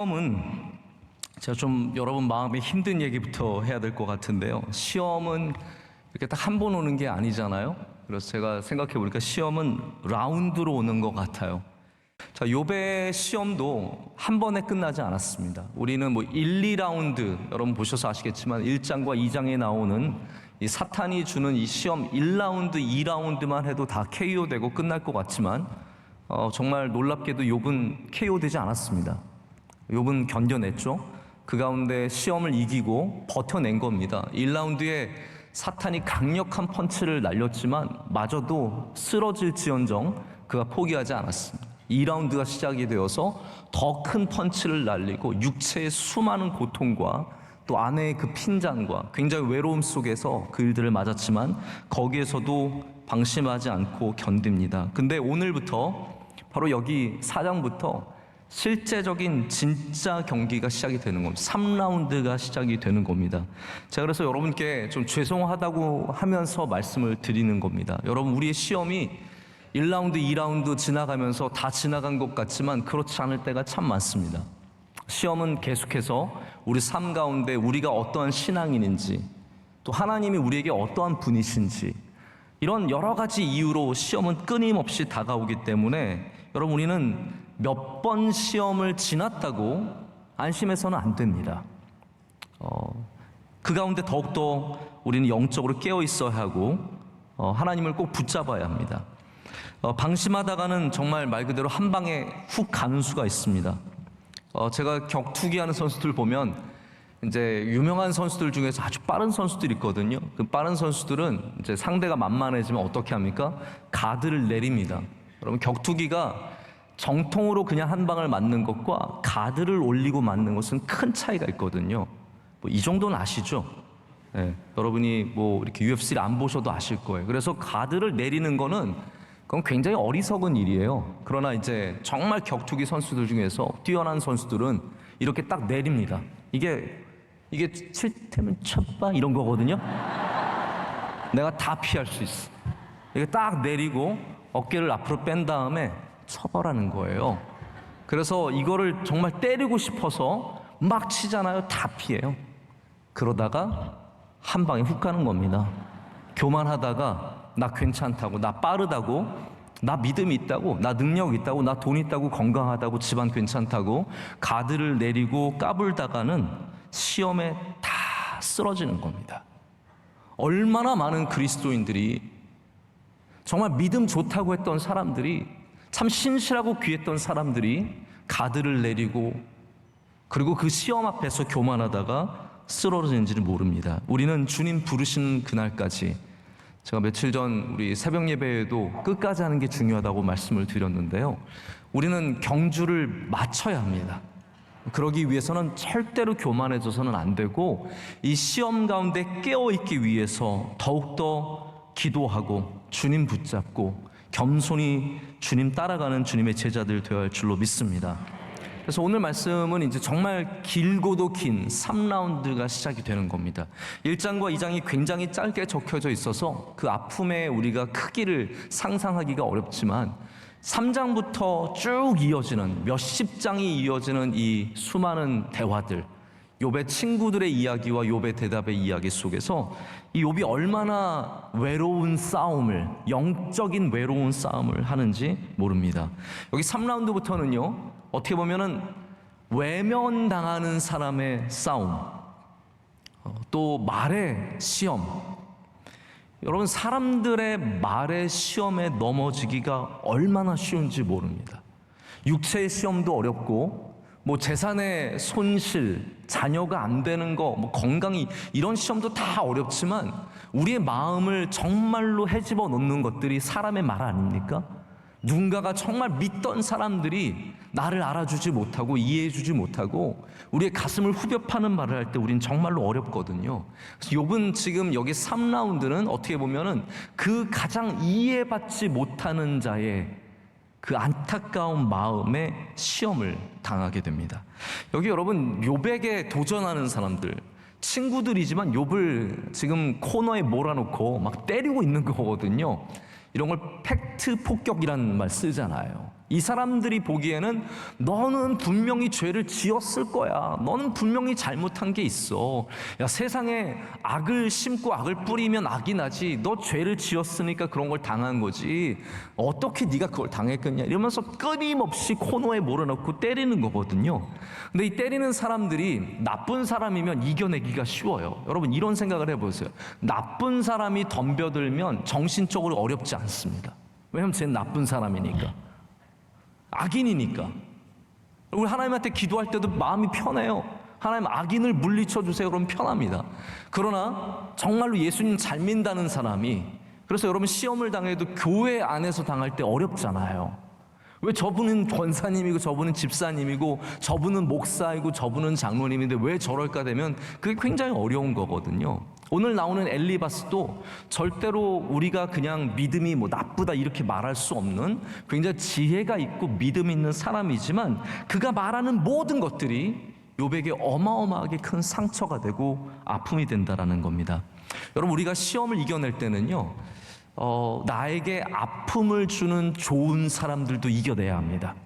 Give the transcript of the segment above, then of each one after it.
시험은 제가 좀 여러분 마음에 힘든 얘기부터 해야 될 것 같은데요. 시험은 이렇게 딱 한 번 오는 게 아니잖아요. 그래서 제가 생각해 보니까 시험은 라운드로 오는 것 같아요. 자, 욥의 시험도 한 번에 끝나지 않았습니다. 우리는 1, 2라운드 여러분 보셔서 아시겠지만 1장과 2장에 나오는 이 사탄이 주는 이 시험 1라운드, 2라운드만 해도 다 KO되고 끝날 것 같지만 정말 놀랍게도 욥은 KO되지 않았습니다. 욥은 견뎌냈죠. 그 가운데 시험을 이기고 버텨낸 겁니다. 1라운드에 사탄이 강력한 펀치를 날렸지만 마저도 쓰러질지언정 그가 포기하지 않았습니다. 2라운드가 시작이 되어서 더 큰 펀치를 날리고 육체의 수많은 고통과 또 아내의 그 핀잔과 굉장히 외로움 속에서 그 일들을 맞았지만 거기에서도 방심하지 않고 견딥니다. 근데 오늘부터 바로 여기 4장부터 실제적인 진짜 경기가 시작이 되는 겁니다. 3라운드가 시작이 되는 겁니다. 제가 그래서 여러분께 좀 죄송하다고 하면서 말씀을 드리는 겁니다. 여러분, 우리의 시험이 1라운드, 2라운드 지나가면서 다 지나간 것 같지만 그렇지 않을 때가 참 많습니다. 시험은 계속해서 우리 삶 가운데 우리가 어떠한 신앙인인지, 또 하나님이 우리에게 어떠한 분이신지, 이런 여러 가지 이유로 시험은 끊임없이 다가오기 때문에 여러분, 우리는 몇 번 시험을 지났다고 안심해서는 안 됩니다. 그 가운데 더욱더 우리는 영적으로 깨어 있어야 하고 하나님을 꼭 붙잡아야 합니다. 방심하다가는 정말 말 그대로 한 방에 훅 가는 수가 있습니다. 제가 격투기 하는 선수들 보면 이제 유명한 선수들 중에서 아주 빠른 선수들이 있거든요. 그 빠른 선수들은 이제 상대가 만만해지면 어떻게 합니까? 가드를 내립니다. 여러분, 격투기가 정통으로 그냥 한 방을 맞는 것과 가드를 올리고 맞는 것은 큰 차이가 있거든요. 이 정도는 아시죠? 네, 여러분이 이렇게 UFC를 안 보셔도 아실 거예요. 그래서 가드를 내리는 거는 그건 굉장히 어리석은 일이에요. 그러나 이제 정말 격투기 선수들 중에서 뛰어난 선수들은 이렇게 딱 내립니다. 이게 칠 테면 쳤봐 이런 거거든요. 내가 다 피할 수 있어. 이게 딱 내리고 어깨를 앞으로 뺀 다음에 쳐버라는 거예요. 그래서 이거를 정말 때리고 싶어서 막 치잖아요. 다 피해요. 그러다가 한 방에 훅 가는 겁니다. 교만하다가 나 괜찮다고, 나 빠르다고, 나 믿음이 있다고, 나 능력 있다고, 나 돈 있다고, 건강하다고, 집안 괜찮다고 가드를 내리고 까불다가는 시험에 다 쓰러지는 겁니다. 얼마나 많은 그리스도인들이 정말 믿음 좋다고 했던 사람들이, 참 신실하고 귀했던 사람들이 가드를 내리고 그리고 그 시험 앞에서 교만하다가 쓰러지는지를 모릅니다. 우리는 주님 부르시는 그날까지, 제가 며칠 전 우리 새벽 예배에도 끝까지 하는 게 중요하다고 말씀을 드렸는데요, 우리는 경주를 마쳐야 합니다. 그러기 위해서는 절대로 교만해져서는 안 되고 이 시험 가운데 깨어있기 위해서 더욱더 기도하고 주님 붙잡고 겸손히 주님 따라가는 주님의 제자들 되어야 할 줄로 믿습니다. 그래서 오늘 말씀은 이제 정말 길고도 긴 3라운드가 시작이 되는 겁니다. 1장과 2장이 굉장히 짧게 적혀져 있어서 그 아픔의 우리가 크기를 상상하기가 어렵지만 3장부터 쭉 이어지는 몇십 장이 이어지는 이 수많은 대화들, 욥의 친구들의 이야기와 욥의 대답의 이야기 속에서 이 욥이 얼마나 외로운 싸움을, 영적인 외로운 싸움을 하는지 모릅니다. 여기 3라운드부터는요, 어떻게 보면은 외면당하는 사람의 싸움, 또 말의 시험. 여러분, 사람들의 말의 시험에 넘어지기가 얼마나 쉬운지 모릅니다. 육체의 시험도 어렵고 재산의 손실, 자녀가 안 되는 거, 건강이, 이런 시험도 다 어렵지만 우리의 마음을 정말로 헤집어 놓는 것들이 사람의 말 아닙니까? 누군가가 정말 믿던 사람들이 나를 알아주지 못하고 이해해주지 못하고 우리의 가슴을 후벼 파는 말을 할 때 우린 정말로 어렵거든요. 그래서 욥은 지금 여기 3라운드는 어떻게 보면은 그 가장 이해받지 못하는 자의 그 안타까운 마음에 시험을 당하게 됩니다. 여기 여러분, 욥에게 도전하는 사람들, 친구들이지만 욥을 지금 코너에 몰아놓고 막 때리고 있는 거거든요. 이런 걸 팩트 폭격이라는 말 쓰잖아요. 이 사람들이 보기에는 너는 분명히 죄를 지었을 거야. 너는 분명히 잘못한 게 있어. 야, 세상에 악을 심고 악을 뿌리면 악이 나지. 너 죄를 지었으니까 그런 걸 당한 거지. 어떻게 네가 그걸 당했겠냐. 이러면서 끊임없이 코너에 몰아넣고 때리는 거거든요. 근데 이 때리는 사람들이 나쁜 사람이면 이겨내기가 쉬워요. 여러분 이런 생각을 해보세요. 나쁜 사람이 덤벼들면 정신적으로 어렵지 않습니다. 왜냐하면 쟤는 나쁜 사람이니까. 악인이니까. 우리 하나님한테 기도할 때도 마음이 편해요. 하나님 악인을 물리쳐 주세요. 그러면 편합니다. 그러나 정말로 예수님 잘 믿는다는 사람이, 그래서 여러분 시험을 당해도 교회 안에서 당할 때 어렵잖아요. 왜 저분은 권사님이고 저분은 집사님이고 저분은 목사이고 저분은 장로님인데 왜 저럴까 되면 그게 굉장히 어려운 거거든요. 오늘 나오는 엘리바스도 절대로 우리가 그냥 믿음이 뭐 나쁘다 이렇게 말할 수 없는 굉장히 지혜가 있고 믿음 있는 사람이지만 그가 말하는 모든 것들이 욥에게 어마어마하게 큰 상처가 되고 아픔이 된다라는 겁니다. 여러분 우리가 시험을 이겨낼 때는요, 나에게 아픔을 주는 좋은 사람들도 이겨내야 합니다.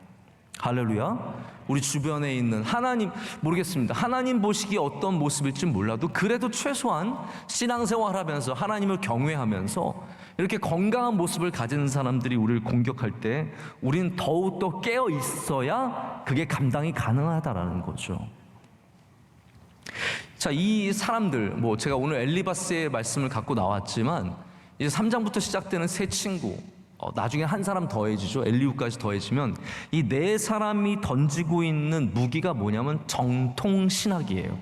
할렐루야. 우리 주변에 있는 하나님, 모르겠습니다. 하나님 보시기에 어떤 모습일지 몰라도 그래도 최소한 신앙생활하면서 하나님을 경외하면서 이렇게 건강한 모습을 가진 사람들이 우리를 공격할 때 우리는 더욱더 깨어 있어야 그게 감당이 가능하다라는 거죠. 자, 이 사람들, 제가 오늘 엘리바스의 말씀을 갖고 나왔지만 이제 3장부터 시작되는 세 친구, 나중에 한 사람 더해지죠. 엘리후까지 더해지면 이 네 사람이 던지고 있는 무기가 뭐냐면 정통신학이에요.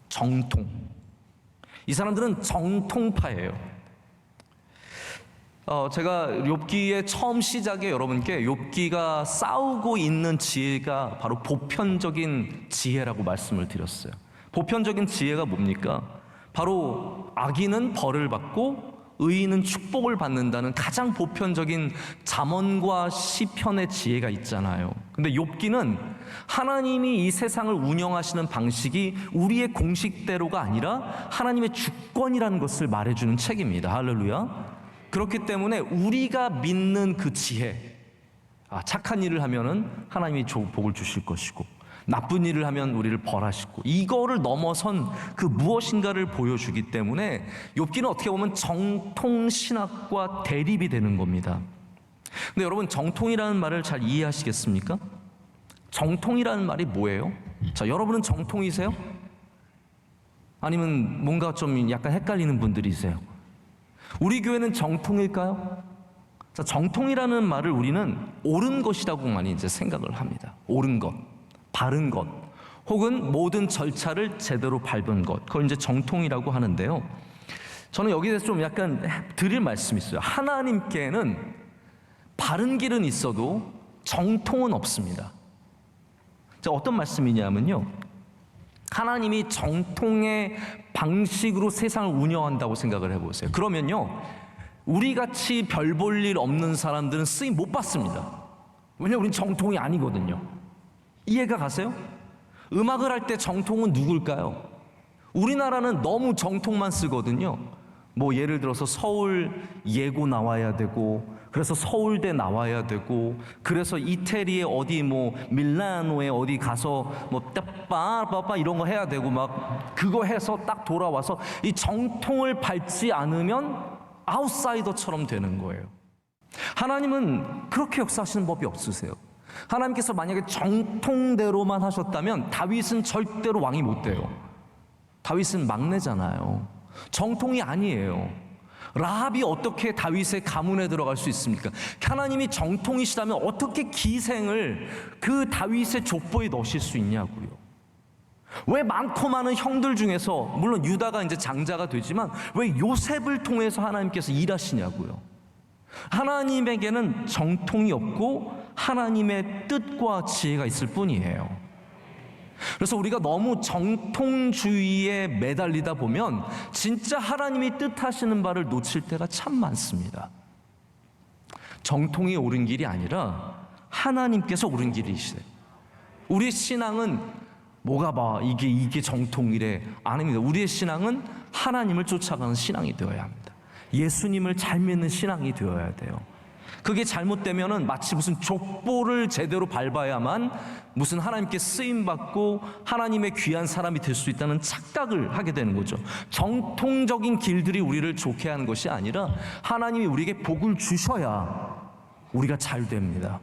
정통. 이 사람들은 정통파예요. 제가 욥기의 처음 시작에 여러분께 욥기가 싸우고 있는 지혜가 바로 보편적인 지혜라고 말씀을 드렸어요. 보편적인 지혜가 뭡니까? 바로 악인은 벌을 받고 의인은 축복을 받는다는 가장 보편적인 잠언과 시편의 지혜가 있잖아요. 근데 욥기는 하나님이 이 세상을 운영하시는 방식이 우리의 공식대로가 아니라 하나님의 주권이라는 것을 말해주는 책입니다. 할렐루야. 그렇기 때문에 우리가 믿는 그 지혜, 착한 일을 하면은 하나님이 복을 주실 것이고 나쁜 일을 하면 우리를 벌하시고, 이거를 넘어선 그 무엇인가를 보여주기 때문에 욥기는 어떻게 보면 정통신학과 대립이 되는 겁니다. 근데 여러분 정통이라는 말을 잘 이해하시겠습니까? 정통이라는 말이 뭐예요? 자, 여러분은 정통이세요? 아니면 뭔가 좀 약간 헷갈리는 분들이세요? 우리 교회는 정통일까요? 자, 정통이라는 말을 우리는 옳은 것이라고 많이 이제 생각을 합니다. 옳은 것, 바른 것, 혹은 모든 절차를 제대로 밟은 것, 그걸 이제 정통이라고 하는데요. 저는 여기에 대해서 좀 약간 드릴 말씀이 있어요. 하나님께는 바른 길은 있어도 정통은 없습니다. 자, 어떤 말씀이냐면요, 하나님이 정통의 방식으로 세상을 운영한다고 생각을 해보세요. 그러면요, 우리같이 별 볼 일 없는 사람들은 쓰임 못 받습니다. 왜냐하면 우린 정통이 아니거든요. 이해가 가세요? 음악을 할 때 정통은 누굴까요? 우리나라는 너무 정통만 쓰거든요. 예를 들어서 서울 예고 나와야 되고, 그래서 서울대 나와야 되고, 그래서 이태리에 어디 밀라노에 어디 가서 따빠빠빠 이런 거 해야 되고, 막 그거 해서 딱 돌아와서 이 정통을 밟지 않으면 아웃사이더처럼 되는 거예요. 하나님은 그렇게 역사하시는 법이 없으세요. 하나님께서 만약에 정통대로만 하셨다면 다윗은 절대로 왕이 못 돼요. 다윗은 막내잖아요. 정통이 아니에요. 라합이 어떻게 다윗의 가문에 들어갈 수 있습니까? 하나님이 정통이시라면 어떻게 기생을 그 다윗의 족보에 넣으실 수 있냐고요. 왜 많고 많은 형들 중에서, 물론 유다가 이제 장자가 되지만 왜 요셉을 통해서 하나님께서 일하시냐고요. 하나님에게는 정통이 없고 하나님의 뜻과 지혜가 있을 뿐이에요. 그래서 우리가 너무 정통주의에 매달리다 보면 진짜 하나님이 뜻하시는 바를 놓칠 때가 참 많습니다. 정통이 옳은 길이 아니라 하나님께서 옳은 길이시세요. 우리의 신앙은 이게 정통이래, 아닙니다. 우리의 신앙은 하나님을 쫓아가는 신앙이 되어야 합니다. 예수님을 잘 믿는 신앙이 되어야 돼요. 그게 잘못되면은 마치 무슨 족보를 제대로 밟아야만 무슨 하나님께 쓰임받고 하나님의 귀한 사람이 될 수 있다는 착각을 하게 되는 거죠. 정통적인 길들이 우리를 좋게 하는 것이 아니라 하나님이 우리에게 복을 주셔야 우리가 잘 됩니다.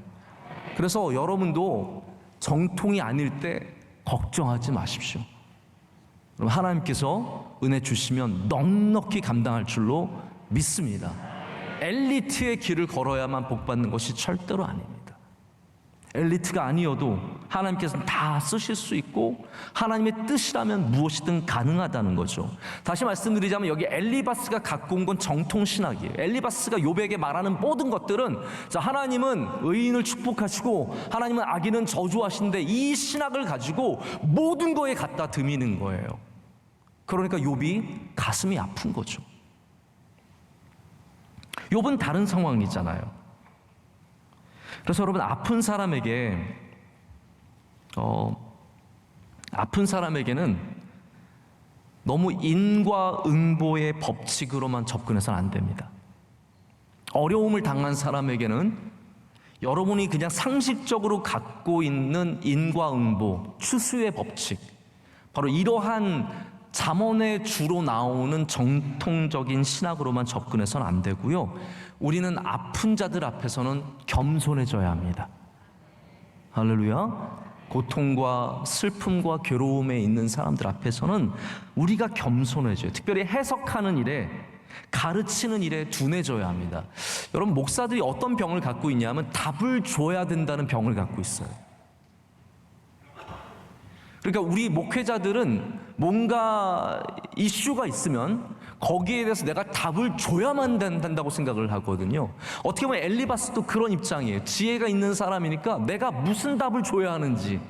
그래서 여러분도 정통이 아닐 때 걱정하지 마십시오. 하나님께서 은혜 주시면 넉넉히 감당할 줄로 믿습니다. 엘리트의 길을 걸어야만 복 받는 것이 절대로 아닙니다. 엘리트가 아니어도 하나님께서는 다 쓰실 수 있고 하나님의 뜻이라면 무엇이든 가능하다는 거죠. 다시 말씀드리자면 여기 엘리바스가 갖고 온 건 정통신학이에요. 엘리바스가 욥에게 말하는 모든 것들은 자, 하나님은 의인을 축복하시고 하나님은 악인은 저주하시는데 이 신학을 가지고 모든 거에 갖다 드미는 거예요. 그러니까 욥이 가슴이 아픈 거죠. 욥은 다른 상황이잖아요. 그래서 여러분, 아픈 사람에게는 너무 인과응보의 법칙으로만 접근해서는 안 됩니다. 어려움을 당한 사람에게는 여러분이 그냥 상식적으로 갖고 있는 인과응보, 추수의 법칙, 바로 이러한 잠언에 주로 나오는 정통적인 신학으로만 접근해서는 안 되고요. 우리는 아픈 자들 앞에서는 겸손해져야 합니다. 할렐루야. 고통과 슬픔과 괴로움에 있는 사람들 앞에서는 우리가 겸손해져요. 특별히 해석하는 일에, 가르치는 일에 둔해져야 합니다. 여러분, 목사들이 어떤 병을 갖고 있냐면 답을 줘야 된다는 병을 갖고 있어요. 그러니까 우리 목회자들은 뭔가 이슈가 있으면 거기에 대해서 내가 답을 줘야만 된다고 생각을 하거든요. 어떻게 보면 엘리바스도 그런 입장이에요. 지혜가 있는 사람이니까 내가 무슨 답을 줘야 하는지.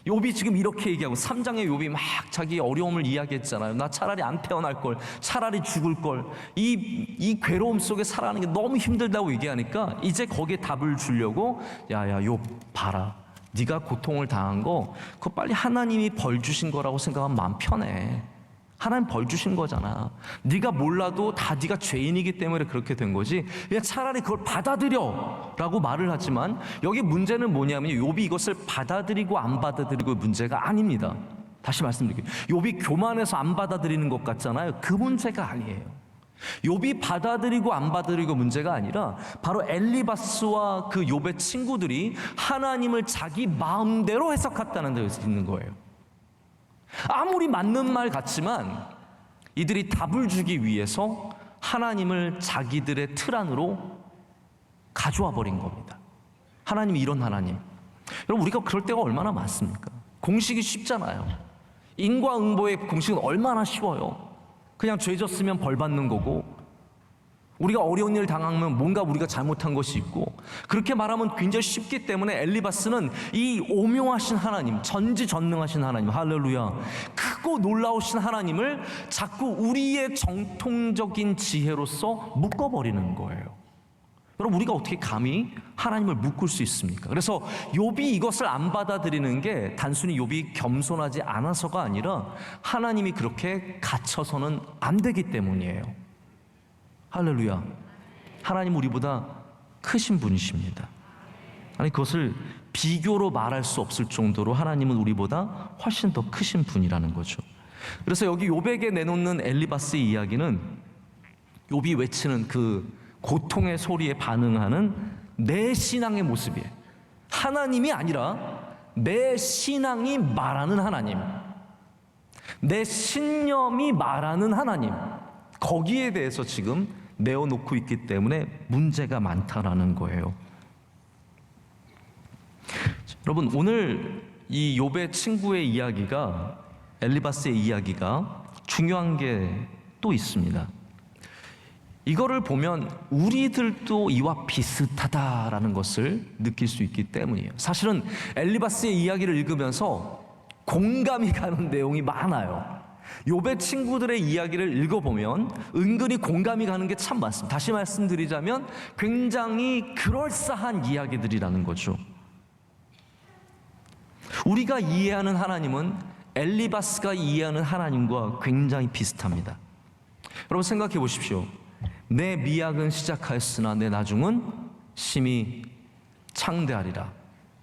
욥이 지금 이렇게 얘기하고 3장에 욥이 막 자기 어려움을 이야기했잖아요. 나 차라리 안 태어날 걸, 차라리 죽을 걸. 이 괴로움 속에 살아가는 게 너무 힘들다고 얘기하니까 이제 거기에 답을 주려고 야야 욥 봐라. 네가 고통을 당한 거 그거 빨리 하나님이 벌 주신 거라고 생각하면 마음 편해. 하나님 벌 주신 거잖아. 네가 몰라도 다 네가 죄인이기 때문에 그렇게 된 거지. 그냥 차라리 그걸 받아들여 라고 말을 하지만 여기 문제는 뭐냐면 욥이 이것을 받아들이고 안 받아들이고 문제가 아닙니다. 다시 말씀드릴게요. 욥이 교만해서 안 받아들이는 것 같잖아요. 그 문제가 아니에요. 욥이 받아들이고 안 받아들이고 문제가 아니라 바로 엘리바스와 그 욥의 친구들이 하나님을 자기 마음대로 해석했다는 데 있는 거예요. 아무리 맞는 말 같지만 이들이 답을 주기 위해서 하나님을 자기들의 틀 안으로 가져와 버린 겁니다. 하나님이 이런 하나님. 여러분, 우리가 그럴 때가 얼마나 많습니까? 공식이 쉽잖아요. 인과응보의 공식은 얼마나 쉬워요. 그냥 죄 졌으면 벌 받는 거고, 우리가 어려운 일 당하면 뭔가 우리가 잘못한 것이 있고, 그렇게 말하면 굉장히 쉽기 때문에 엘리바스는 이 오묘하신 하나님, 전지전능하신 하나님, 할렐루야, 크고 놀라우신 하나님을 자꾸 우리의 정통적인 지혜로서 묶어버리는 거예요. 여러분, 우리가 어떻게 감히 하나님을 묶을 수 있습니까? 그래서 욥이 이것을 안 받아들이는 게 단순히 욥이 겸손하지 않아서가 아니라 하나님이 그렇게 갇혀서는 안 되기 때문이에요. 할렐루야. 하나님 우리보다 크신 분이십니다. 아니, 그것을 비교로 말할 수 없을 정도로 하나님은 우리보다 훨씬 더 크신 분이라는 거죠. 그래서 여기 욥에게 내놓는 엘리바스의 이야기는 욥이 외치는 그 고통의 소리에 반응하는 내 신앙의 모습이에요. 하나님이 아니라 내 신앙이 말하는 하나님, 내 신념이 말하는 하나님, 거기에 대해서 지금 내어놓고 있기 때문에 문제가 많다라는 거예요. 여러분, 오늘 이 욥의 친구의 이야기가, 엘리바스의 이야기가 중요한 게 또 있습니다. 이거를 보면 우리들도 이와 비슷하다라는 것을 느낄 수 있기 때문이에요. 사실은 엘리바스의 이야기를 읽으면서 공감이 가는 내용이 많아요. 욥의 친구들의 이야기를 읽어보면 은근히 공감이 가는 게 참 많습니다. 다시 말씀드리자면 굉장히 그럴싸한 이야기들이라는 거죠. 우리가 이해하는 하나님은 엘리바스가 이해하는 하나님과 굉장히 비슷합니다. 여러분, 생각해 보십시오. 내 미약은 시작하였으나 내 나중은 심히 창대하리라.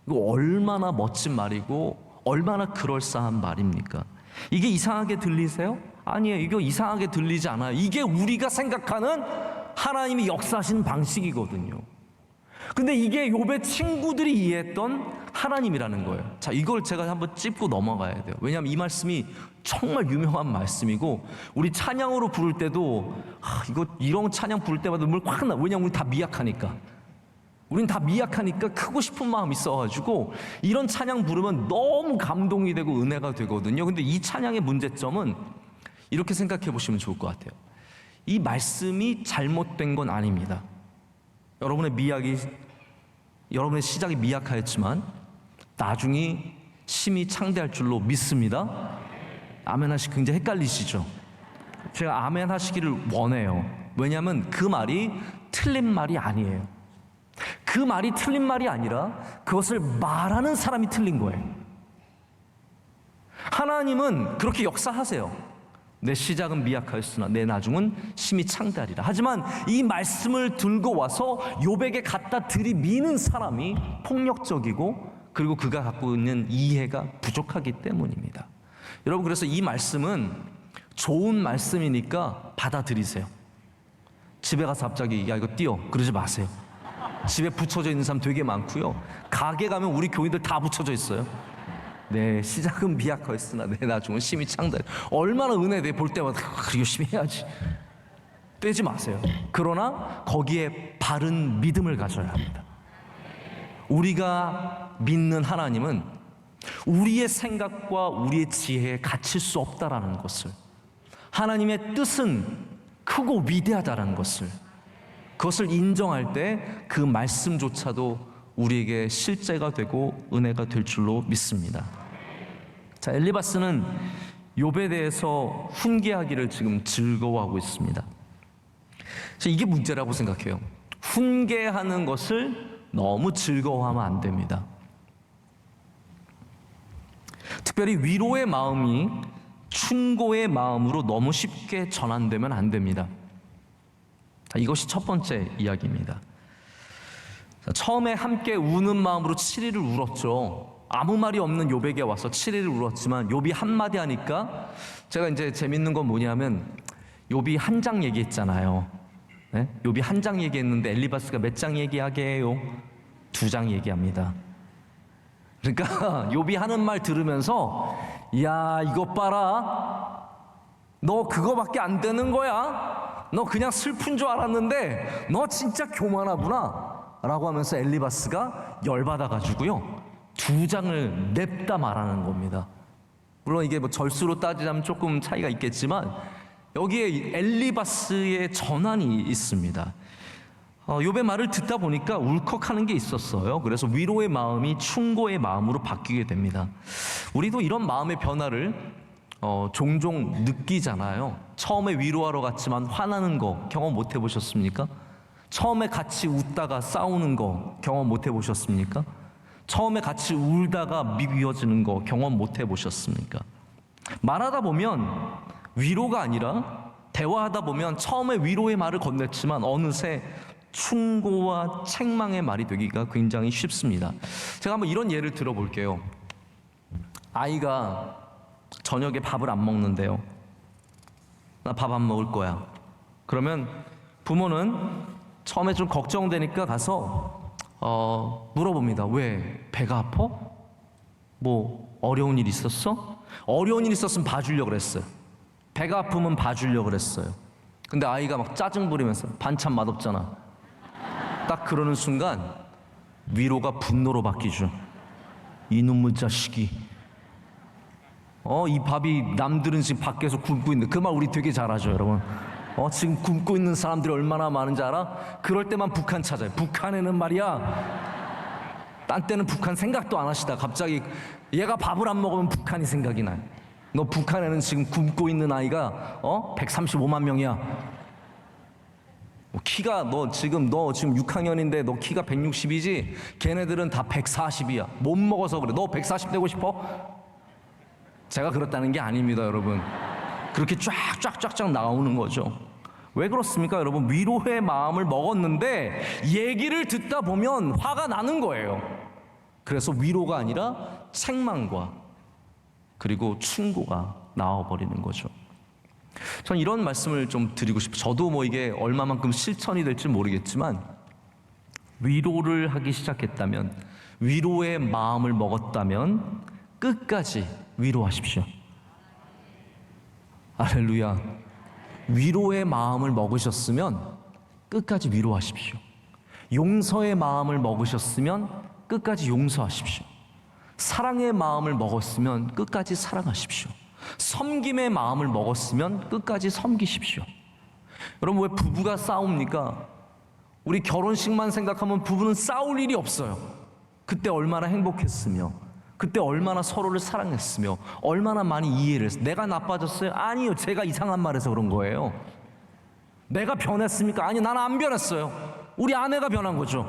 이거 얼마나 멋진 말이고 얼마나 그럴싸한 말입니까? 이게 이상하게 들리세요? 아니에요. 이거 이상하게 들리지 않아요. 이게 우리가 생각하는 하나님이 역사하시는 방식이거든요. 근데 이게 욥의 친구들이 이해했던 하나님이라는 거예요. 자, 이걸 제가 한번 짚고 넘어가야 돼요. 왜냐하면 이 말씀이 정말 유명한 말씀이고, 우리 찬양으로 부를 때도 이거 이런 찬양 부를 때마다 눈물 확 나. 왜냐하면 우리 다 미약하니까. 우린 다 미약하니까 크고 싶은 마음이 있어가지고 이런 찬양 부르면 너무 감동이 되고 은혜가 되거든요. 근데 이 찬양의 문제점은 이렇게 생각해 보시면 좋을 것 같아요. 이 말씀이 잘못된 건 아닙니다. 여러분의 시작이 미약하였지만 나중이 심히 창대할 줄로 믿습니다. 아멘 하시 굉장히 헷갈리시죠? 제가 아멘 하시기를 원해요. 왜냐하면 그 말이 틀린 말이 아니에요. 그 말이 틀린 말이 아니라 그것을 말하는 사람이 틀린 거예요. 하나님은 그렇게 역사하세요. 내 시작은 미약하였으나 내 나중은 심히 창대하리라. 하지만 이 말씀을 들고 와서 욥에게 갖다 들이미는 사람이 폭력적이고, 그리고 그가 갖고 있는 이해가 부족하기 때문입니다. 여러분, 그래서 이 말씀은 좋은 말씀이니까 받아들이세요. 집에 가서 갑자기 야 이거 띄워 그러지 마세요. 집에 붙여져 있는 사람 되게 많고요. 가게 가면 우리 교인들 다 붙여져 있어요. 내 시작은 미약하였으나 내 나중은 심히 창대하리라. 얼마나 은혜돼. 볼 때마다 열심히 해야지. 떼지 마세요. 그러나 거기에 바른 믿음을 가져야 합니다. 우리가 믿는 하나님은 우리의 생각과 우리의 지혜에 갇힐 수 없다라는 것을, 하나님의 뜻은 크고 위대하다라는 것을, 그것을 인정할 때 그 말씀조차도 우리에게 실제가 되고 은혜가 될 줄로 믿습니다. 자, 엘리바스는 욥에 대해서 훈계하기를 지금 즐거워하고 있습니다. 이게 문제라고 생각해요. 훈계하는 것을 너무 즐거워하면 안 됩니다. 특별히 위로의 마음이 충고의 마음으로 너무 쉽게 전환되면 안 됩니다. 이것이 첫 번째 이야기입니다. 처음에 함께 우는 마음으로 7일을 울었죠. 아무 말이 없는 욥에게 와서 7일을 울었지만 욥이 한마디 하니까, 제가 이제 재밌는 건 뭐냐면 욥이 한 장 얘기했잖아요. 네? 욥이 한 장 얘기했는데 엘리바스가 몇 장 얘기하게 해요? 2장 얘기합니다. 그러니까 욥이 하는 말 들으면서 야 이것 봐라, 너 그거밖에 안 되는 거야, 너 그냥 슬픈 줄 알았는데 너 진짜 교만하구나 라고 하면서 엘리바스가 열받아가지고요 2장을 냅다 말하는 겁니다. 물론 이게 뭐 절수로 따지자면 조금 차이가 있겠지만 여기에 엘리바스의 전환이 있습니다. 욥의 말을 듣다 보니까 울컥하는 게 있었어요. 그래서 위로의 마음이 충고의 마음으로 바뀌게 됩니다. 우리도 이런 마음의 변화를 종종 느끼잖아요. 처음에 위로하러 갔지만 화나는 거 경험 못 해보셨습니까? 처음에 같이 웃다가 싸우는 거 경험 못 해보셨습니까? 처음에 같이 울다가 미워지는 거 경험 못 해보셨습니까? 말하다 보면 위로가 아니라, 대화하다 보면 처음에 위로의 말을 건넸지만 어느새 충고와 책망의 말이 되기가 굉장히 쉽습니다. 제가 한번 이런 예를 들어볼게요. 아이가 저녁에 밥을 안 먹는데요. 나 밥 안 먹을 거야. 그러면 부모는 처음에 좀 걱정되니까 가서 물어봅니다. 왜? 배가 아파? 뭐 어려운 일 있었어? 어려운 일 있었으면 봐주려고 그랬어요. 배가 아프면 봐주려고 그랬어요. 근데 아이가 막 짜증 부리면서 반찬 맛없잖아. 딱 그러는 순간 위로가 분노로 바뀌죠. 이놈의 자식이, 이 밥이 남들은 지금 밖에서 굶고 있는데, 그 말 우리 되게 잘하죠, 여러분. 지금 굶고 있는 사람들이 얼마나 많은지 알아? 그럴 때만 북한 찾아요. 북한에는 말이야, 딴 때는 북한 생각도 안 하시다 갑자기 얘가 밥을 안 먹으면 북한이 생각이 나요. 너 북한에는 지금 굶고 있는 아이가 135만 명이야. 키가 너 지금 6학년인데 너 키가 160이지? 걔네들은 다 140이야. 못 먹어서 그래. 너 140 되고 싶어? 제가 그렇다는 게 아닙니다, 여러분. 그렇게 쫙쫙쫙쫙 나오는 거죠. 왜 그렇습니까? 여러분, 위로의 마음을 먹었는데 얘기를 듣다 보면 화가 나는 거예요. 그래서 위로가 아니라 책망과 그리고 충고가 나와버리는 거죠. 전 이런 말씀을 좀 드리고 싶어요. 저도 뭐 이게 얼마만큼 실천이 될지 모르겠지만, 위로를 하기 시작했다면, 위로의 마음을 먹었다면 끝까지 위로하십시오. 할렐루야. 위로의 마음을 먹으셨으면 끝까지 위로하십시오. 용서의 마음을 먹으셨으면 끝까지 용서하십시오. 사랑의 마음을 먹었으면 끝까지 사랑하십시오. 섬김의 마음을 먹었으면 끝까지 섬기십시오. 여러분, 왜 부부가 싸웁니까? 우리 결혼식만 생각하면 부부는 싸울 일이 없어요. 그때 얼마나 행복했으며, 그때 얼마나 서로를 사랑했으며, 얼마나 많이 이해를 했어요. 내가 나빠졌어요? 아니요, 제가 이상한 말해서 그런 거예요. 내가 변했습니까? 아니, 나는 안 변했어요. 우리 아내가 변한 거죠.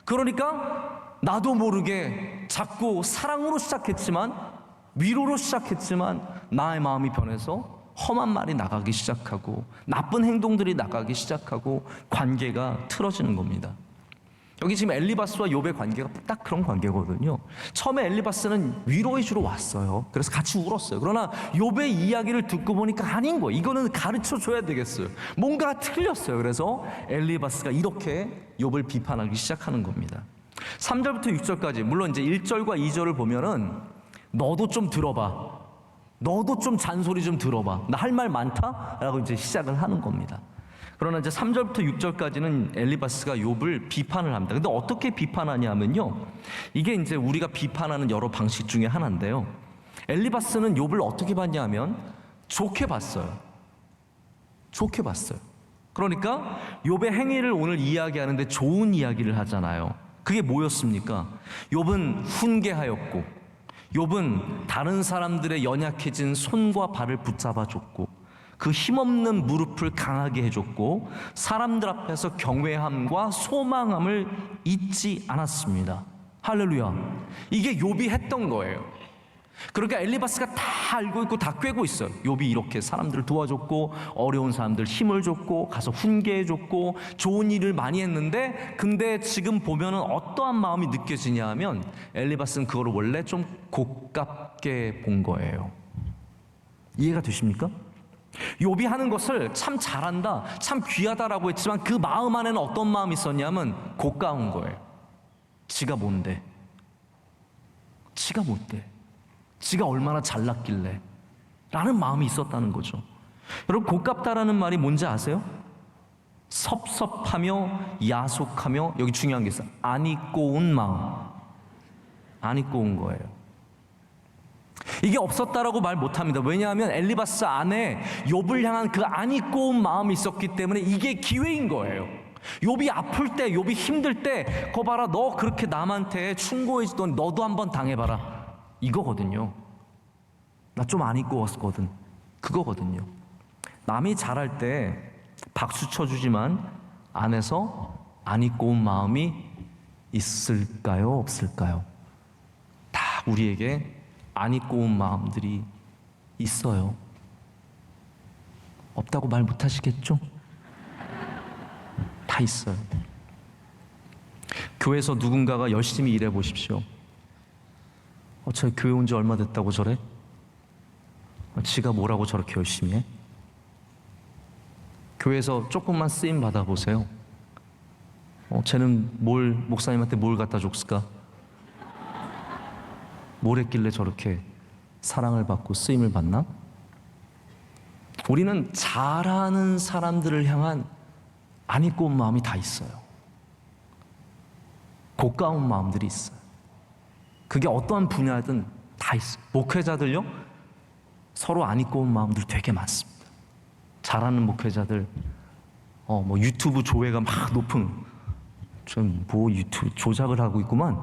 그러니까 나도 모르게 자꾸 사랑으로 시작했지만, 위로로 시작했지만 나의 마음이 변해서 험한 말이 나가기 시작하고 나쁜 행동들이 나가기 시작하고 관계가 틀어지는 겁니다. 여기 지금 엘리바스와 욥의 관계가 딱 그런 관계거든요. 처음에 엘리바스는 위로해 주러 왔어요. 그래서 같이 울었어요. 그러나 욥의 이야기를 듣고 보니까 아닌 거예요. 이거는 가르쳐 줘야 되겠어요. 뭔가 틀렸어요. 그래서 엘리바스가 이렇게 욥을 비판하기 시작하는 겁니다. 3절부터 6절까지, 물론 이제 1절과 2절을 보면은 너도 좀 들어봐, 너도 좀 잔소리 좀 들어봐, 나 할 말 많다? 라고 이제 시작을 하는 겁니다. 그러나 이제 3절부터 6절까지는 엘리바스가 욥을 비판을 합니다. 근데 어떻게 비판하냐면요, 이게 이제 우리가 비판하는 여러 방식 중에 하나인데요, 엘리바스는 욥을 어떻게 봤냐면 좋게 봤어요. 좋게 봤어요. 그러니까 욥의 행위를 오늘 이야기하는데 좋은 이야기를 하잖아요. 그게 뭐였습니까? 욥은 훈계하였고, 욥은 다른 사람들의 연약해진 손과 발을 붙잡아줬고, 그 힘없는 무릎을 강하게 해줬고, 사람들 앞에서 경외함과 소망함을 잊지 않았습니다. 할렐루야. 이게 욥이 했던 거예요. 그러니까 엘리바스가 다 알고 있고 다 꿰고 있어요. 욥이 이렇게 사람들을 도와줬고, 어려운 사람들 힘을 줬고, 가서 훈계해줬고, 좋은 일을 많이 했는데, 근데 지금 보면은 어떠한 마음이 느껴지냐 하면 엘리바스는 그거를 원래 좀 고깝게 본 거예요. 이해가 되십니까? 욥이 하는 것을 참 잘한다, 참 귀하다라고 했지만 그 마음 안에는 어떤 마음이 있었냐면 고가운 거예요. 지가 뭔데? 지가 뭔데? 지가 얼마나 잘났길래? 라는 마음이 있었다는 거죠. 여러분, 고깝다라는 말이 뭔지 아세요? 섭섭하며 야속하며, 여기 중요한 게 있어요. 안 입고 온 마음. 안 입고 온 거예요. 이게 없었다라고 말 못합니다. 왜냐하면 엘리바스 안에 욥을 향한 그 안 입고 온 마음이 있었기 때문에 이게 기회인 거예요. 욥이 아플 때, 욥이 힘들 때, 거 봐라, 너 그렇게 남한테 충고해주더니 너도 한번 당해봐라, 이거거든요. 나 좀 안 입고 왔거든, 그거거든요. 남이 잘할 때 박수 쳐주지만 안에서 안 입고 온 마음이 있을까요, 없을까요? 다 우리에게 안 입고 온 마음들이 있어요. 없다고 말 못하시겠죠? 다 있어요. 교회에서 누군가가 열심히 일해 보십시오. 저 교회 온 지 얼마 됐다고 저래? 지가 뭐라고 저렇게 열심히 해? 교회에서 조금만 쓰임 받아보세요. 쟤는 목사님한테 뭘 갖다 줬을까? 뭘 했길래 저렇게 사랑을 받고 쓰임을 받나? 우리는 잘하는 사람들을 향한 안 입고 온 마음이 다 있어요. 고가운 마음들이 있어요. 그게 어떠한 분야든 다 있어요. 목회자들요, 서로 안 입고 온 마음들 되게 많습니다. 잘하는 목회자들, 유튜브 조회가 막 높은, 좀 유튜브 조작을 하고 있구만.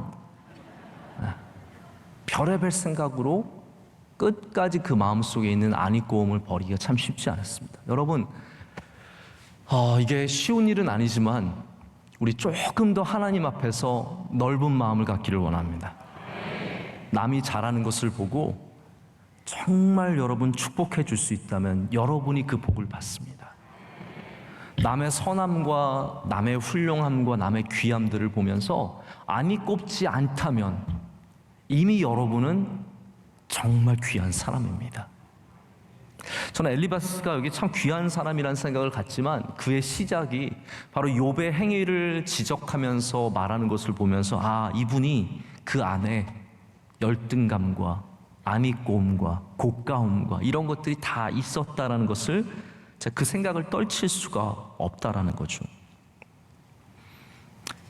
별의별 생각으로 끝까지 그 마음속에 있는 안 입고 옴을 버리기가 참 쉽지 않았습니다. 여러분, 이게 쉬운 일은 아니지만 우리 조금 더 하나님 앞에서 넓은 마음을 갖기를 원합니다. 남이 잘하는 것을 보고 정말 여러분 축복해 줄 수 있다면 여러분이 그 복을 받습니다. 남의 선함과 남의 훌륭함과 남의 귀함들을 보면서 안이 꼽지 않다면 이미 여러분은 정말 귀한 사람입니다. 저는 엘리바스가 여기 참 귀한 사람이라는 생각을 갖지만 그의 시작이 바로 욥의 행위를 지적하면서 말하는 것을 보면서 이분이 그 안에 열등감과 안이꼬움과 고가움과 이런 것들이 다 있었다라는 것을 그 생각을 떨칠 수가 없다라는 거죠.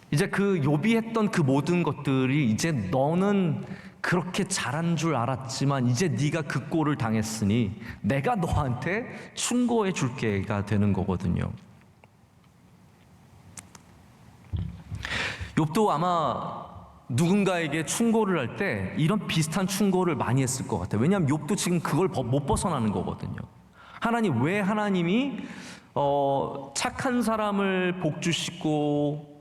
이제 그 욥이 했던 그 모든 것들이 이제 너는 그렇게 잘한 줄 알았지만 이제 네가 그 꼴을 당했으니 내가 너한테 충고해 줄게가 되는 거거든요. 욥도 아마 누군가에게 충고를 할 때 이런 비슷한 충고를 많이 했을 것 같아요. 왜냐하면 욥도 지금 그걸 못 벗어나는 거거든요. 왜 하나님이 착한 사람을 복 주시고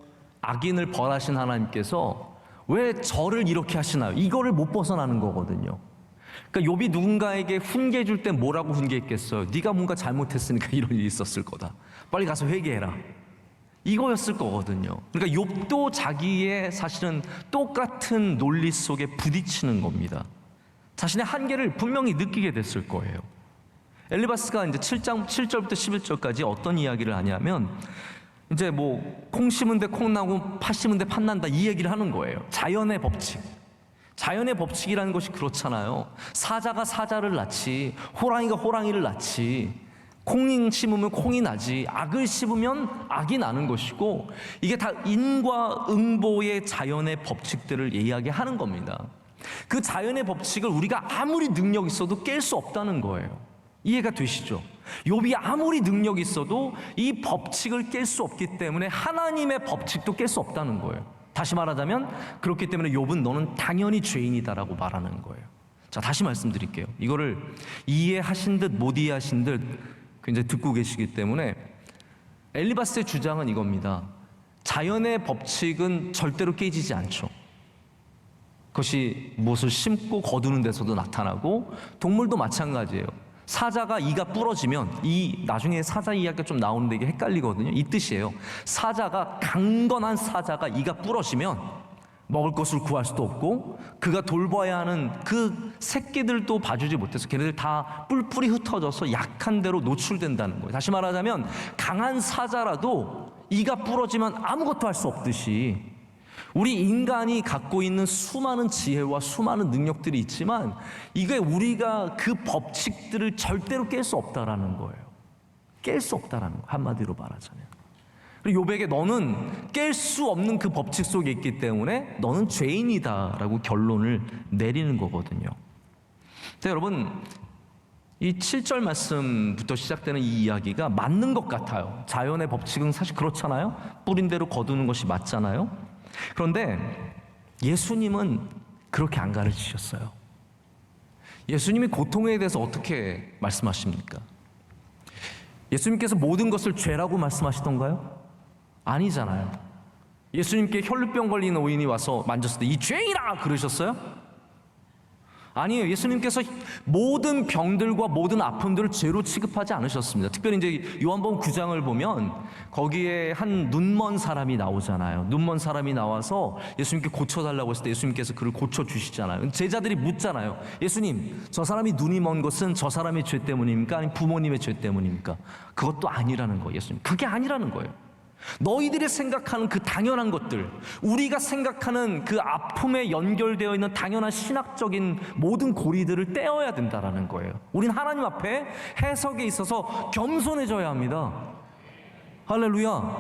악인을 벌하신 하나님께서 왜 저를 이렇게 하시나요? 이거를 못 벗어나는 거거든요. 그러니까 욥이 누군가에게 훈계해 줄 때 뭐라고 훈계했겠어요? 네가 뭔가 잘못했으니까 이런 일이 있었을 거다. 빨리 가서 회개해라. 이거였을 거거든요. 그러니까 욥도 자기의 사실은 똑같은 논리 속에 부딪히는 겁니다. 자신의 한계를 분명히 느끼게 됐을 거예요. 엘리바스가 이제 7절부터 11절까지 어떤 이야기를 하냐면 이제 콩 심은데 콩 나고 팥 심은데 팥 난다 이 얘기를 하는 거예요. 자연의 법칙. 자연의 법칙이라는 것이 그렇잖아요. 사자가 사자를 낳지, 호랑이가 호랑이를 낳지, 콩이 심으면 콩이 나지, 악을 심으면 악이 나는 것이고 이게 다 인과 응보의 자연의 법칙들을 이야기하는 겁니다. 그 자연의 법칙을 우리가 아무리 능력 있어도 깰 수 없다는 거예요. 이해가 되시죠? 욥이 아무리 능력이 있어도 이 법칙을 깰 수 없기 때문에 하나님의 법칙도 깰 수 없다는 거예요. 다시 말하자면 그렇기 때문에 욥은 너는 당연히 죄인이다라고 말하는 거예요. 자, 다시 말씀드릴게요. 이거를 이해하신 듯 못 이해하신 듯 굉장히 듣고 계시기 때문에 엘리바스의 주장은 이겁니다. 자연의 법칙은 절대로 깨지지 않죠. 그것이 무엇을 심고 거두는 데서도 나타나고 동물도 마찬가지예요. 사자가 이가 부러지면 나중에 사자 이야기가 좀 나오는데 이게 헷갈리거든요. 이 뜻이에요. 강건한 사자가 이가 부러지면 먹을 것을 구할 수도 없고 그가 돌봐야 하는 그 새끼들도 봐주지 못해서 걔네들 다 뿔뿔이 흩어져서 약한 데로 노출된다는 거예요. 다시 말하자면 강한 사자라도 이가 부러지면 아무것도 할 수 없듯이 우리 인간이 갖고 있는 수많은 지혜와 수많은 능력들이 있지만 이게 우리가 그 법칙들을 절대로 깰 수 없다라는 거예요. 깰 수 없다라는 거예요. 한마디로 말하자면. 그리고 욥에게 너는 깰 수 없는 그 법칙 속에 있기 때문에 너는 죄인이다라고 결론을 내리는 거거든요. 자, 여러분 이 7절 말씀부터 시작되는 이 이야기가 맞는 것 같아요. 자연의 법칙은 사실 그렇잖아요. 뿌린 대로 거두는 것이 맞잖아요. 그런데 예수님은 그렇게 안 가르치셨어요. 예수님이 고통에 대해서 어떻게 말씀하십니까? 예수님께서 모든 것을 죄라고 말씀하시던가요? 아니잖아요. 예수님께 혈루병 걸린 노인이 와서 만졌을 때 이 죄인아 그러셨어요? 아니에요. 예수님께서 모든 병들과 모든 아픔들을 죄로 취급하지 않으셨습니다. 특별히 이제 요한복음 9장을 보면 거기에 한 눈먼 사람이 나오잖아요. 눈먼 사람이 나와서 예수님께 고쳐달라고 했을 때 예수님께서 그를 고쳐주시잖아요. 제자들이 묻잖아요. 예수님, 저 사람이 눈이 먼 것은 저 사람의 죄 때문입니까? 아니면 부모님의 죄 때문입니까? 그것도 아니라는 거예요. 예수님, 그게 아니라는 거예요. 너희들이 생각하는 그 당연한 것들, 우리가 생각하는 그 아픔에 연결되어 있는 당연한 신학적인 모든 고리들을 떼어야 된다라는 거예요. 우린 하나님 앞에 해석에 있어서 겸손해져야 합니다. 할렐루야.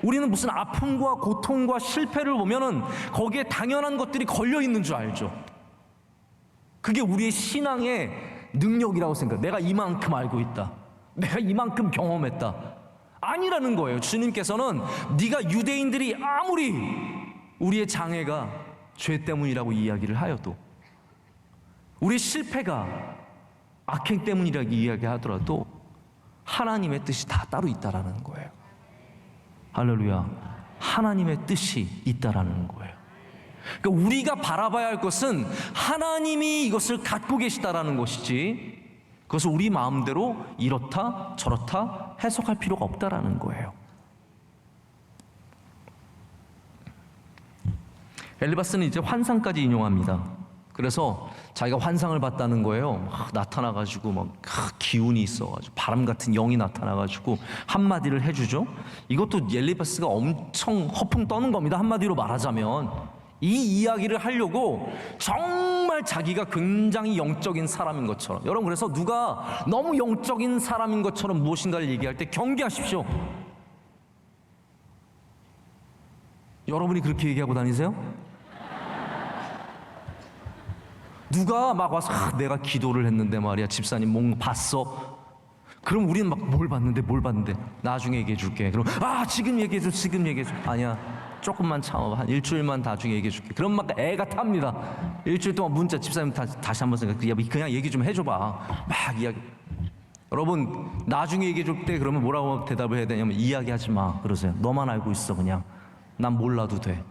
우리는 무슨 아픔과 고통과 실패를 보면은 거기에 당연한 것들이 걸려 있는 줄 알죠. 그게 우리의 신앙의 능력이라고 생각해요. 내가 이만큼 알고 있다. 내가 이만큼 경험했다. 아니라는 거예요. 주님께서는 네가 유대인들이 아무리 우리의 장애가 죄 때문이라고 이야기를 하여도 우리의 실패가 악행 때문이라고 이야기하더라도 하나님의 뜻이 다 따로 있다라는 거예요. 할렐루야. 하나님의 뜻이 있다라는 거예요. 그러니까 우리가 바라봐야 할 것은 하나님이 이것을 갖고 계시다라는 것이지 그것을 우리 마음대로 이렇다 저렇다 해석할 필요가 없다라는 거예요. 엘리바스는 이제 환상까지 인용합니다. 그래서 자기가 환상을 봤다는 거예요. 막 나타나가지고 막 기운이 있어가지고 바람 같은 영이 나타나가지고 한마디를 해주죠. 이것도 엘리바스가 엄청 허풍 떠는 겁니다. 한마디로 말하자면 이 이야기를 하려고 정말 자기가 굉장히 영적인 사람인 것처럼, 여러분 그래서 누가 너무 영적인 사람인 것처럼 무엇인가를 얘기할 때 경계하십시오. 여러분이 그렇게 얘기하고 다니세요? 누가 막 와서 내가 기도를 했는데 말이야 집사님 뭔가 봤어? 그럼 우리는 막 뭘 봤는데 나중에 얘기해 줄게. 그럼 지금 얘기해 줘. 아니야 조금만 참아봐. 한 일주일만 나중에 얘기해 줄게. 그럼 막 애가 탑니다. 일주일 동안 문자 집사님 다시 한번 생각해. 그냥 얘기 좀 해줘봐. 막 이야기. 여러분 나중에 얘기해 줄 때 그러면 뭐라고 대답을 해야 되냐면 이야기하지 마 그러세요. 너만 알고 있어. 그냥 난 몰라도 돼.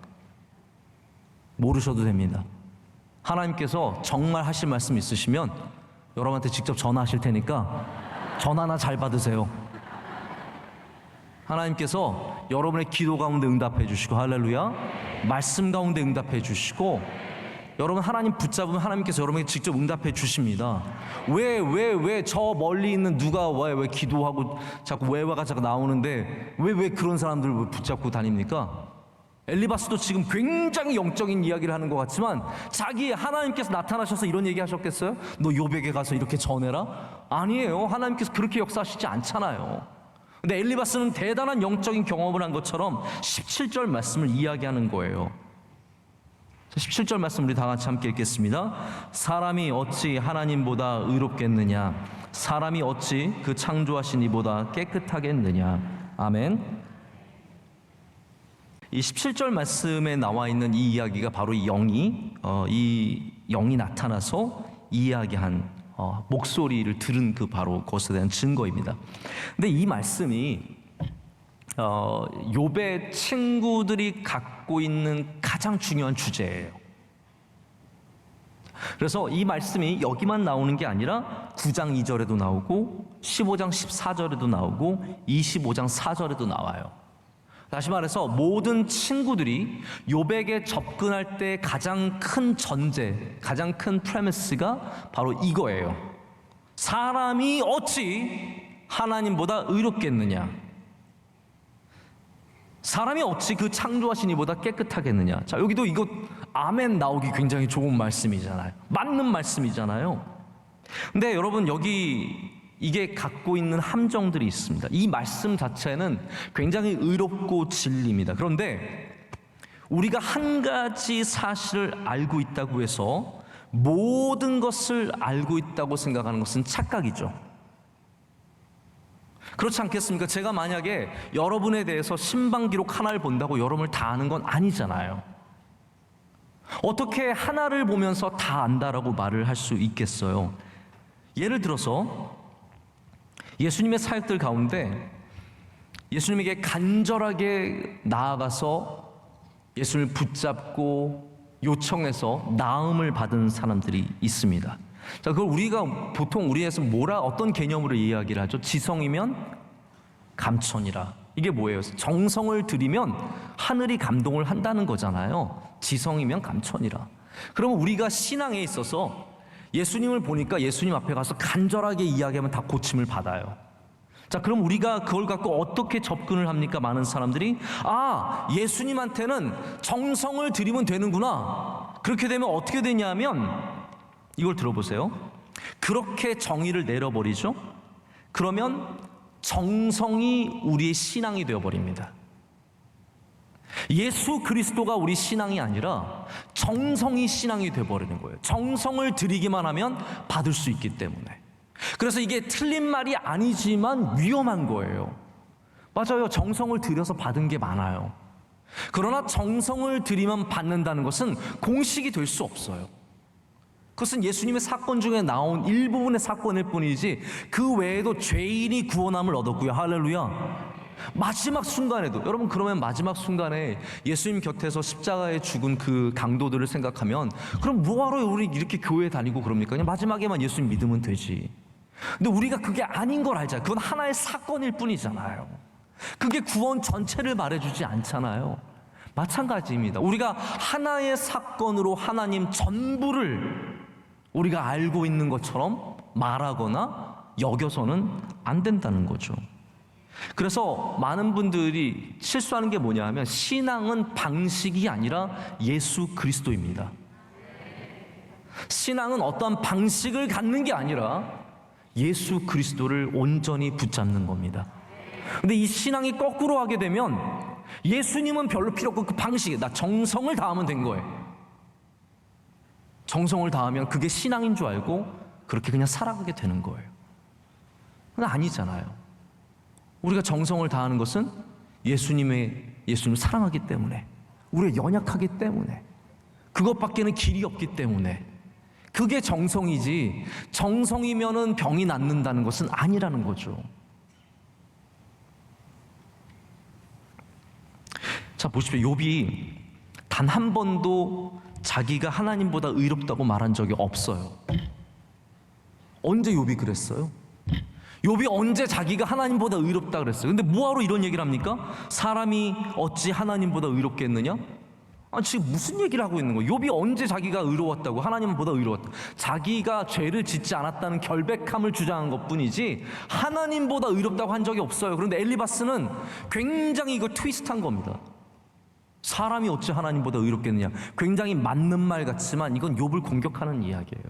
모르셔도 됩니다. 하나님께서 정말 하실 말씀 있으시면 여러분한테 직접 전화하실 테니까 전화나 잘 받으세요. 하나님께서 여러분의 기도 가운데 응답해 주시고, 할렐루야, 말씀 가운데 응답해 주시고, 여러분 하나님 붙잡으면 하나님께서 여러분에게 직접 응답해 주십니다. 왜 저 멀리 있는 누가 왜 기도하고 자꾸 왜가 자꾸 나오는데 왜 그런 사람들을 붙잡고 다닙니까? 엘리바스도 지금 굉장히 영적인 이야기를 하는 것 같지만 자기 하나님께서 나타나셔서 이런 얘기 하셨겠어요? 너 요백에 가서 이렇게 전해라? 아니에요. 하나님께서 그렇게 역사하시지 않잖아요. 근데 엘리바스는 대단한 영적인 경험을 한 것처럼 17절 말씀을 이야기하는 거예요. 17절 말씀 우리 다 같이 함께 읽겠습니다. 사람이 어찌 하나님보다 의롭겠느냐? 사람이 어찌 그 창조하신 이보다 깨끗하겠느냐? 아멘. 이 17절 말씀에 나와 있는 이 이야기가 바로 이 영이 나타나서 이야기한 목소리를 들은 그 바로 그것에 대한 증거입니다. 근데 이 말씀이 욥의 친구들이 갖고 있는 가장 중요한 주제예요. 그래서 이 말씀이 여기만 나오는 게 아니라 9장 2절에도 나오고 15장 14절에도 나오고 25장 4절에도 나와요. 다시 말해서 모든 친구들이 욥에게 접근할 때 가장 큰 전제, 가장 큰 프레미스가 바로 이거예요. 사람이 어찌 하나님보다 의롭겠느냐? 사람이 어찌 그 창조하신 이보다 깨끗하겠느냐? 자, 여기도 이거 아멘 나오기 굉장히 좋은 말씀이잖아요. 맞는 말씀이잖아요. 근데 여러분 여기 이게 갖고 있는 함정들이 있습니다. 이 말씀 자체는 굉장히 의롭고 진리입니다. 그런데 우리가 한 가지 사실을 알고 있다고 해서 모든 것을 알고 있다고 생각하는 것은 착각이죠. 그렇지 않겠습니까? 제가 만약에 여러분에 대해서 신방 기록 하나를 본다고 여러분을 다 아는 건 아니잖아요. 어떻게 하나를 보면서 다 안다라고 말을 할 수 있겠어요? 예를 들어서 예수님의 사역들 가운데 예수님에게 간절하게 나아가서 예수님을 붙잡고 요청해서 나음을 받은 사람들이 있습니다. 자, 그걸 우리가 보통 우리에서 어떤 개념으로 이야기를 하죠? 지성이면 감천이라. 이게 뭐예요? 정성을 들이면 하늘이 감동을 한다는 거잖아요. 지성이면 감천이라. 그러면 우리가 신앙에 있어서 예수님을 보니까 예수님 앞에 가서 간절하게 이야기하면 다 고침을 받아요. 자, 그럼 우리가 그걸 갖고 어떻게 접근을 합니까? 많은 사람들이 예수님한테는 정성을 들이면 되는구나. 그렇게 되면 어떻게 되냐면 이걸 들어보세요. 그렇게 정의를 내려버리죠. 그러면 정성이 우리의 신앙이 되어버립니다. 예수 그리스도가 우리 신앙이 아니라 정성이 신앙이 되어버리는 거예요. 정성을 들이기만 하면 받을 수 있기 때문에. 그래서 이게 틀린 말이 아니지만 위험한 거예요. 맞아요. 정성을 들여서 받은 게 많아요. 그러나 정성을 들이면 받는다는 것은 공식이 될 수 없어요. 그것은 예수님의 사건 중에 나온 일부분의 사건일 뿐이지 그 외에도 죄인이 구원함을 얻었고요. 할렐루야. 마지막 순간에도, 여러분 그러면 마지막 순간에 예수님 곁에서 십자가에 죽은 그 강도들을 생각하면 그럼 뭐하러 우리 이렇게 교회 다니고 그럽니까? 그냥 마지막에만 예수님 믿으면 되지. 근데 우리가 그게 아닌 걸 알잖아요. 그건 하나의 사건일 뿐이잖아요. 그게 구원 전체를 말해주지 않잖아요. 마찬가지입니다. 우리가 하나의 사건으로 하나님 전부를 우리가 알고 있는 것처럼 말하거나 여겨서는 안 된다는 거죠. 그래서 많은 분들이 실수하는 게 뭐냐 하면 신앙은 방식이 아니라 예수 그리스도입니다. 신앙은 어떠한 방식을 갖는 게 아니라 예수 그리스도를 온전히 붙잡는 겁니다. 근데 이 신앙이 거꾸로 하게 되면 예수님은 별로 필요 없고 그 방식에 나 정성을 다하면 된 거예요. 정성을 다하면 그게 신앙인 줄 알고 그렇게 그냥 살아가게 되는 거예요. 근데 아니잖아요. 우리가 정성을 다하는 것은 예수님을 사랑하기 때문에, 우리가 연약하기 때문에, 그것밖에는 길이 없기 때문에 그게 정성이지, 정성이면은 병이 낫는다는 것은 아니라는 거죠. 자, 보십시오. 욥이 단 한 번도 자기가 하나님보다 의롭다고 말한 적이 없어요. 언제 욥이 그랬어요? 욥이 언제 자기가 하나님보다 의롭다 그랬어요? 근데 뭐하러 이런 얘기를 합니까? 사람이 어찌 하나님보다 의롭겠느냐? 지금 무슨 얘기를 하고 있는 거예요? 욥이 언제 자기가 의로웠다고, 하나님보다 의로웠다, 자기가 죄를 짓지 않았다는 결백함을 주장한 것뿐이지 하나님보다 의롭다고 한 적이 없어요. 그런데 엘리바스는 굉장히 이걸 트위스트한 겁니다. 사람이 어찌 하나님보다 의롭겠느냐, 굉장히 맞는 말 같지만 이건 욥을 공격하는 이야기예요.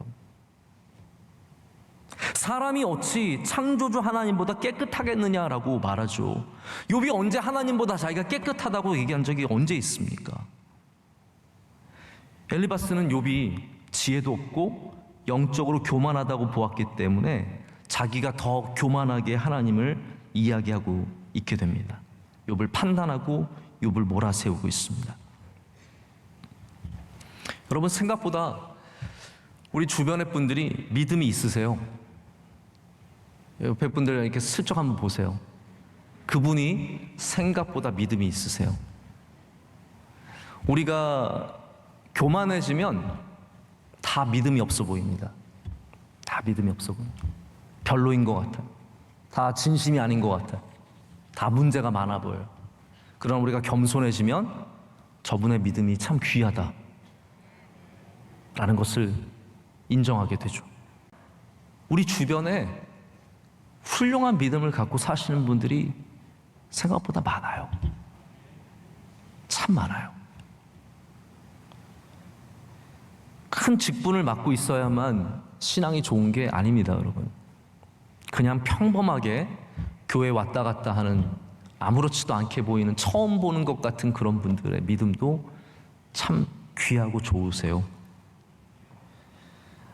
사람이 어찌 창조주 하나님보다 깨끗하겠느냐라고 말하죠. 욥이 언제 하나님보다 자기가 깨끗하다고 얘기한 적이 언제 있습니까? 엘리바스는 욥이 지혜도 없고 영적으로 교만하다고 보았기 때문에 자기가 더 교만하게 하나님을 이야기하고 있게 됩니다. 욥을 판단하고 욥을 몰아세우고 있습니다. 여러분, 생각보다 우리 주변의 분들이 믿음이 있으세요. 옆에 분들 이렇게 슬쩍 한번 보세요. 그분이 생각보다 믿음이 있으세요. 우리가 교만해지면 다 믿음이 없어 보입니다. 다 믿음이 없어 보입니다. 별로인 것 같아요. 다 진심이 아닌 것 같아요. 다 문제가 많아 보여요. 그러나 우리가 겸손해지면 저분의 믿음이 참 귀하다 라는 것을 인정하게 되죠. 우리 주변에 훌륭한 믿음을 갖고 사시는 분들이 생각보다 많아요. 참 많아요. 큰 직분을 맡고 있어야만 신앙이 좋은 게 아닙니다, 여러분. 그냥 평범하게 교회 왔다 갔다 하는 아무렇지도 않게 보이는, 처음 보는 것 같은 그런 분들의 믿음도 참 귀하고 좋으세요.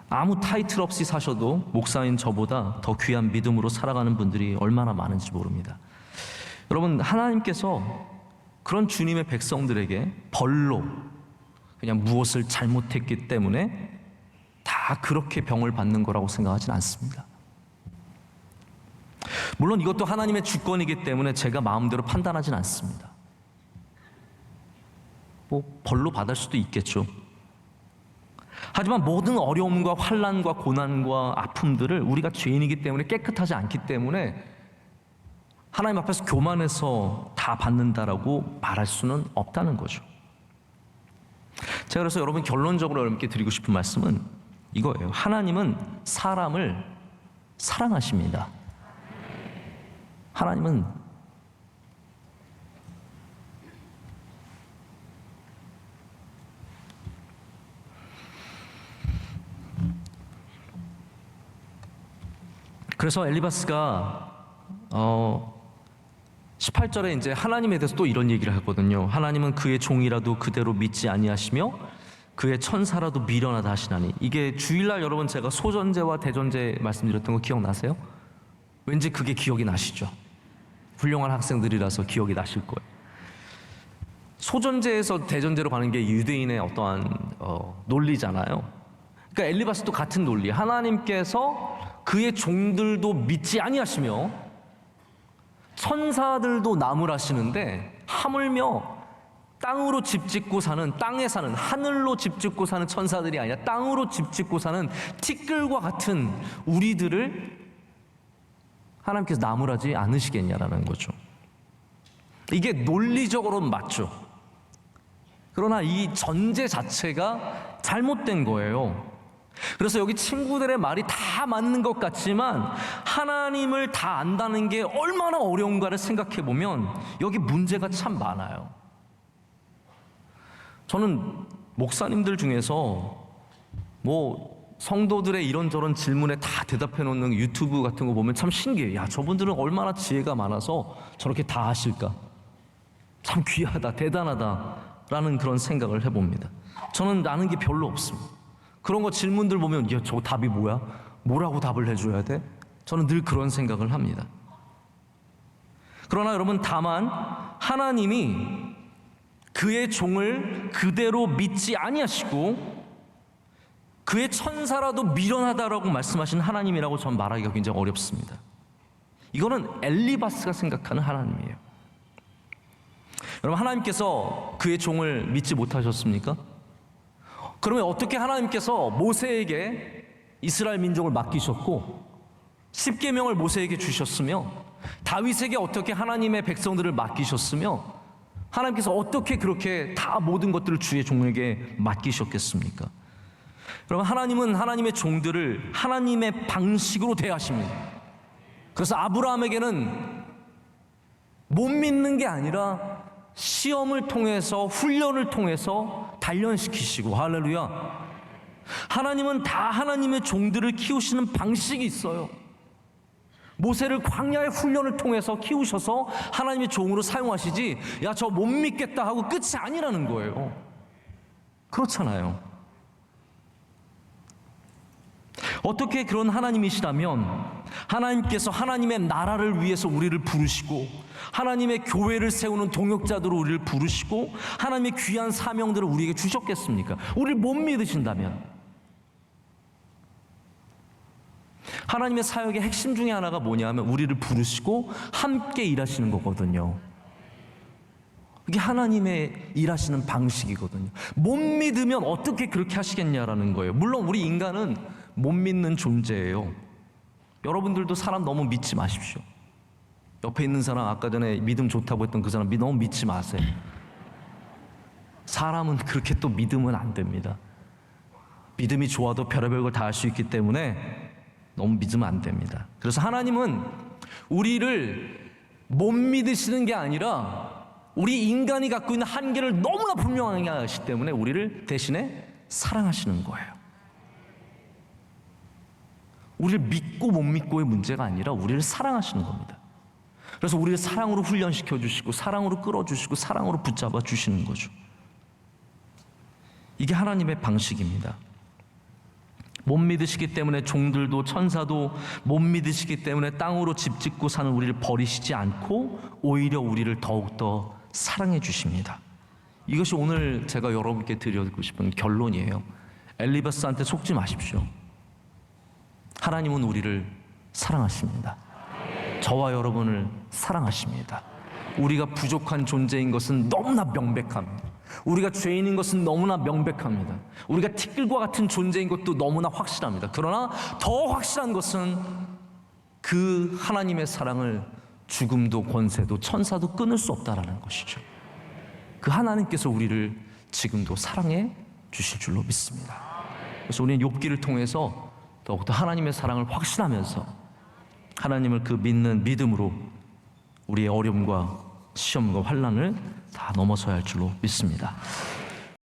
아무 타이틀 없이 사셔도 목사인 저보다 더 귀한 믿음으로 살아가는 분들이 얼마나 많은지 모릅니다. 여러분, 하나님께서 그런 주님의 백성들에게 벌로 그냥 무엇을 잘못했기 때문에 다 그렇게 병을 받는 거라고 생각하진 않습니다. 물론 이것도 하나님의 주권이기 때문에 제가 마음대로 판단하진 않습니다. 벌로 받을 수도 있겠죠. 하지만 모든 어려움과 환난과 고난과 아픔들을 우리가 죄인이기 때문에, 깨끗하지 않기 때문에 하나님 앞에서 교만해서 다 받는다라고 말할 수는 없다는 거죠. 제가 그래서 여러분, 결론적으로 여러분께 드리고 싶은 말씀은 이거예요. 하나님은 사람을 사랑하십니다. 하나님은 그래서 엘리바스가 18절에 이제 하나님에 대해서 또 이런 얘기를 하거든요. 하나님은 그의 종이라도 그대로 믿지 아니하시며 그의 천사라도 미련하다 하시나니. 이게 주일날 여러분 제가 소전제와 대전제 말씀드렸던 거 기억나세요? 왠지 그게 기억이 나시죠? 훌륭한 학생들이라서 기억이 나실 거예요. 소전제에서 대전제로 가는 게 유대인의 어떠한 논리잖아요. 그러니까 엘리바스도 같은 논리. 하나님께서 그의 종들도 믿지 아니하시며 천사들도 나무라시는데 하물며 땅으로 집 짓고 사는, 땅에 사는, 하늘로 집 짓고 사는 천사들이 아니라 땅으로 집 짓고 사는 티끌과 같은 우리들을 하나님께서 나무라지 않으시겠냐라는 거죠. 이게 논리적으로는 맞죠. 그러나 이 전제 자체가 잘못된 거예요. 그래서 여기 친구들의 말이 다 맞는 것 같지만 하나님을 다 안다는 게 얼마나 어려운가를 생각해 보면 여기 문제가 참 많아요. 저는 목사님들 중에서 성도들의 이런저런 질문에 다 대답해 놓는 유튜브 같은 거 보면 참 신기해요. 야, 저분들은 얼마나 지혜가 많아서 저렇게 다 하실까? 참 귀하다, 대단하다라는 그런 생각을 해봅니다. 저는 아는 게 별로 없습니다. 그런 거 질문들 보면 야, 저 답이 뭐야? 뭐라고 답을 해줘야 돼? 저는 늘 그런 생각을 합니다. 그러나 여러분, 다만 하나님이 그의 종을 그대로 믿지 아니하시고 그의 천사라도 미련하다라고 말씀하신 하나님이라고 전 말하기가 굉장히 어렵습니다. 이거는 엘리바스가 생각하는 하나님이에요. 여러분, 하나님께서 그의 종을 믿지 못하셨습니까? 그러면 어떻게 하나님께서 모세에게 이스라엘 민족을 맡기셨고 십계명을 모세에게 주셨으며 다윗에게 어떻게 하나님의 백성들을 맡기셨으며 하나님께서 어떻게 그렇게 다 모든 것들을 주의 종에게 맡기셨겠습니까? 여러분, 하나님은 하나님의 종들을 하나님의 방식으로 대하십니다. 그래서 아브라함에게는 못 믿는 게 아니라 시험을 통해서, 훈련을 통해서 단련시키시고, 할렐루야. 하나님은 다 하나님의 종들을 키우시는 방식이 있어요. 모세를 광야의 훈련을 통해서 키우셔서 하나님의 종으로 사용하시지, 야, 저 못 믿겠다 하고 끝이 아니라는 거예요. 그렇잖아요. 어떻게 그런 하나님이시라면 하나님께서 하나님의 나라를 위해서 우리를 부르시고 하나님의 교회를 세우는 동역자들로 우리를 부르시고 하나님의 귀한 사명들을 우리에게 주셨겠습니까? 우리를 못 믿으신다면. 하나님의 사역의 핵심 중에 하나가 뭐냐면 우리를 부르시고 함께 일하시는 거거든요. 이게 하나님의 일하시는 방식이거든요. 못 믿으면 어떻게 그렇게 하시겠냐라는 거예요. 물론 우리 인간은 못 믿는 존재예요. 여러분들도 사람 너무 믿지 마십시오. 옆에 있는 사람, 아까 전에 믿음 좋다고 했던 그 사람 너무 믿지 마세요. 사람은 그렇게 또 믿으면 안 됩니다. 믿음이 좋아도 별의별 걸 다 할 수 있기 때문에 너무 믿으면 안 됩니다. 그래서 하나님은 우리를 못 믿으시는 게 아니라 우리 인간이 갖고 있는 한계를 너무나 분명하게 하시기 때문에 우리를 대신에 사랑하시는 거예요. 우리를 믿고 못 믿고의 문제가 아니라 우리를 사랑하시는 겁니다. 그래서 우리를 사랑으로 훈련시켜 주시고 사랑으로 끌어주시고 사랑으로 붙잡아 주시는 거죠. 이게 하나님의 방식입니다. 못 믿으시기 때문에 종들도 천사도 못 믿으시기 때문에 땅으로 집 짓고 사는 우리를 버리시지 않고 오히려 우리를 더욱더 사랑해 주십니다. 이것이 오늘 제가 여러분께 드리고 싶은 결론이에요. 엘리바스한테 속지 마십시오. 하나님은 우리를 사랑하십니다. 저와 여러분을 사랑하십니다. 우리가 부족한 존재인 것은 너무나 명백합니다. 우리가 죄인인 것은 너무나 명백합니다. 우리가 티끌과 같은 존재인 것도 너무나 확실합니다. 그러나 더 확실한 것은 그 하나님의 사랑을 죽음도 권세도 천사도 끊을 수 없다라는 것이죠. 그 하나님께서 우리를 지금도 사랑해 주실 줄로 믿습니다. 그래서 우리는 욥기를 통해서 더욱더 하나님의 사랑을 확신하면서 하나님을 그 믿는 믿음으로 우리의 어려움과 시험과 환난을 다 넘어서야 할 줄로 믿습니다.